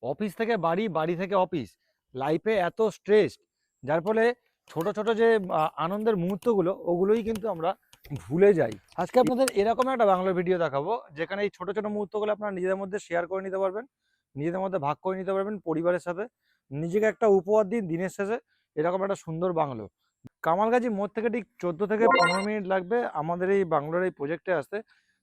Office থেকে বাড়ি, বাড়ি থেকে অফিস, লাইফে এত স্ট্রেস, যার ফলে ছোট ছোট যে আনন্দের মুহূর্তগুলো ওগুলোই কিন্তু আমরা ভুলে যাই। আজকে আপনাদের এরকম একটা বাংলা ভিডিও দেখাবো যেখানে এই ছোট ছোট মুহূর্তগুলো আপনারা নিজেদের মধ্যে শেয়ার করে নিতে পারবেন, নিজেদের মধ্যে ভাগ করে নিতে পারবেন পরিবারের সাথে। নিজেকে একটা উপহার দিন দিনের শেষে এরকম একটা সুন্দর বাংলো। কামালগাজী মোড় থেকে ঠিক 14 থেকে 15 মিনিট লাগবে আমাদের এই বাংলোর এই প্রজেক্টে আসতে,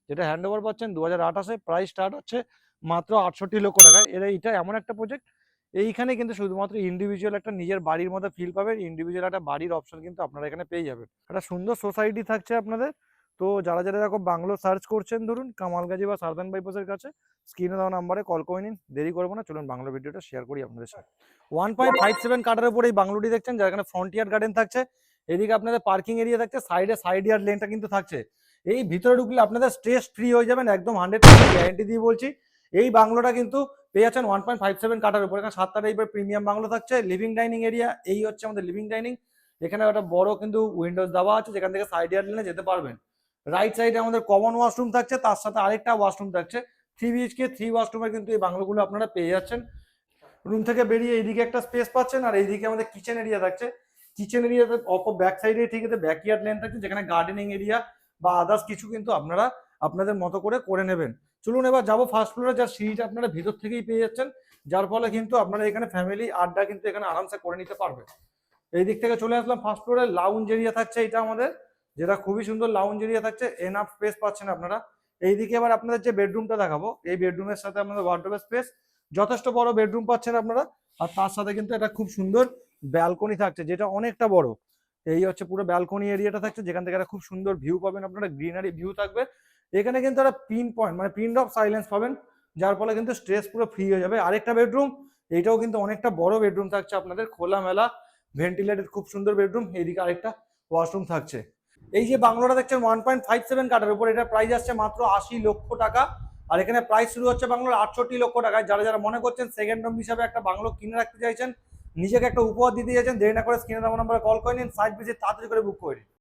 যেটা হ্যান্ড ওভার পাচ্ছেন 2028। প্রাইস স্টার্ট হচ্ছে মাত্র 68 লক্ষ টাকায়। এটা এমন একটা প্রজেক্ট, এইখানে কিন্তু শুধুমাত্র ইন্ডিভিজুয়াল একটা নিজের বাড়ির মধ্যে ফিল পাবেন, ইন্ডিভিজুয়াল একটা বাড়ির অপশন কিন্তু আপনারা এখানে পেয়ে যাবেন। একটা সুন্দর সোসাইটি থাকছে আপনাদের। তো যারা যারা এরকম বাংলো সার্চ করছেন, ধরুন কামালগাজী বা সার্দান বাইপাসের কাছে, স্ক্রিনে দেওয়া নাম্বারে কল করে নিন। দেরি করবো না, চলুন বাংলো ভিডিওটা শেয়ার করি আপনাদের সাথে। 1.57 কাটার উপর এই বাংলোটি দেখছেন, যার এখানে ফ্রন্টিয়ার গার্ডেন থাকছে। এদিকে আপনাদের পার্কিং এরিয়া থাকছে, সাইডে সাইড ইয়ার্ড লেনটা কিন্তু থাকছে। এই ভিতরে ঢুকলে আপনাদের স্ট্রেস ফ্রি হয়ে যাবেন, একদম 100% গ্যারান্টি দিয়ে বলছি। এই বাংলোটা কিন্তু পেয়ে যাচ্ছেন 1.57 কাটার উপর। এখানে 7টা টাইপের প্রিমিয়াম বাংলো থাকছে। লিভিং ডাইনিং এরিয়া, এই হচ্ছে আমাদের লিভিং ডাইনিং। এখানে একটা বড় কিন্তু উইন্ডোজ দেওয়া আছে, যেখান থেকে সাইড ইয়ার্ড লেনে যেতে পারবেন। রাইট সাইডে আমাদের কমন ওয়াশরুম থাকছে, তার সাথে আরেকটা ওয়াশরুম থাকছে। 3 BHK 3 ওয়াশরুমের কিন্তু এই বাংলোগুলো আপনারা পেয়ে যাচ্ছেন। রুম থেকে বেরিয়ে এইদিকে একটা স্পেস পাচ্ছেন, আর এইদিকে আমাদের কিচেন এরিয়া থাকছে। কিচেন এরিয়াতে অপর ব্যাক সাইডে ঠিক আছে ব্যাকইয়ার্ড লেন থাকছে, যেখানে গার্ডেনিং এরিয়া বা আদার্স কিছু কিন্তু আপনারা আপনাদের মতো করে নেবেন। চলুন এবার যাবো ফার্স্ট ফ্লোরে, যার সিঁড়িটা আপনারা ভিতর থেকেই পেয়ে যাচ্ছেন, যার ফলে কিন্তু আপনারা এখানে ফ্যামিলি আড্ডা কিন্তু এখানে আরামসে করে নিতে পারবেন। এই দিক থেকে চলে আসলাম ফার্স্ট ফ্লোরে। লাউঞ্জ এরিয়া থাকছে এটা আমাদের, যেটা খুবই সুন্দর লাউঞ্জ এরিয়া থাকছে। এনাফ স্পেস পাচ্ছেন আপনারা। এইদিকে এবার আপনাদের যে বেডরুমটা দেখাবো, এই বেডরুমের সাথে আপনাদের ওয়ার্ডরোব স্পেস, যথেষ্ট বড় বেডরুম পাচ্ছেন আপনারা। আর তার সাথে কিন্তু একটা খুব সুন্দর ব্যালকনি থাকছে, যেটা অনেকটা বড়। এই হচ্ছে পুরো ব্যালকনি এরিয়াটা থাকছে, যেখান থেকে একটা খুব সুন্দর ভিউ পাবেন আপনারা, গ্রিনারি ভিউ থাকবে। এখানে কিন্তু একটা পিন পয়েন্ট মানে পিন ড্রপ সাইলেন্স পাবেন, যার ফলে কিন্তু স্ট্রেস পুরো ফ্রি হয়ে যাবে। আরেকটা বেডরুম, এইটাও কিন্তু অনেকটা বড় বেডরুম থাকছে আপনাদের, খোলামেলা ভেন্টিলেটেড খুব সুন্দর বেডরুম। এইদিকে আরেকটা ওয়াশরুম থাকছে। এই যে বাংলোটা দেখছেন 1.57 কাটার উপর, এটা প্রাইস আসছে মাত্র 80 লক্ষ টাকা। আর এখানে প্রাইস শুরু হচ্ছে বাংলোর 68 লক্ষ টাকায়। যারা যারা মনে করছেন সেকেন্ড হোম হিসাবে একটা বাংলো কিনে রাখতে চাইছেন, নিজেকে একটা উপহার দিতে চাইছেন, দেরি না করে স্ক্রিনে দেওয়া নাম্বারে কল করে নিন, সাইট ভিজিট তাড়াতাড়ি করে বুক করে নিন।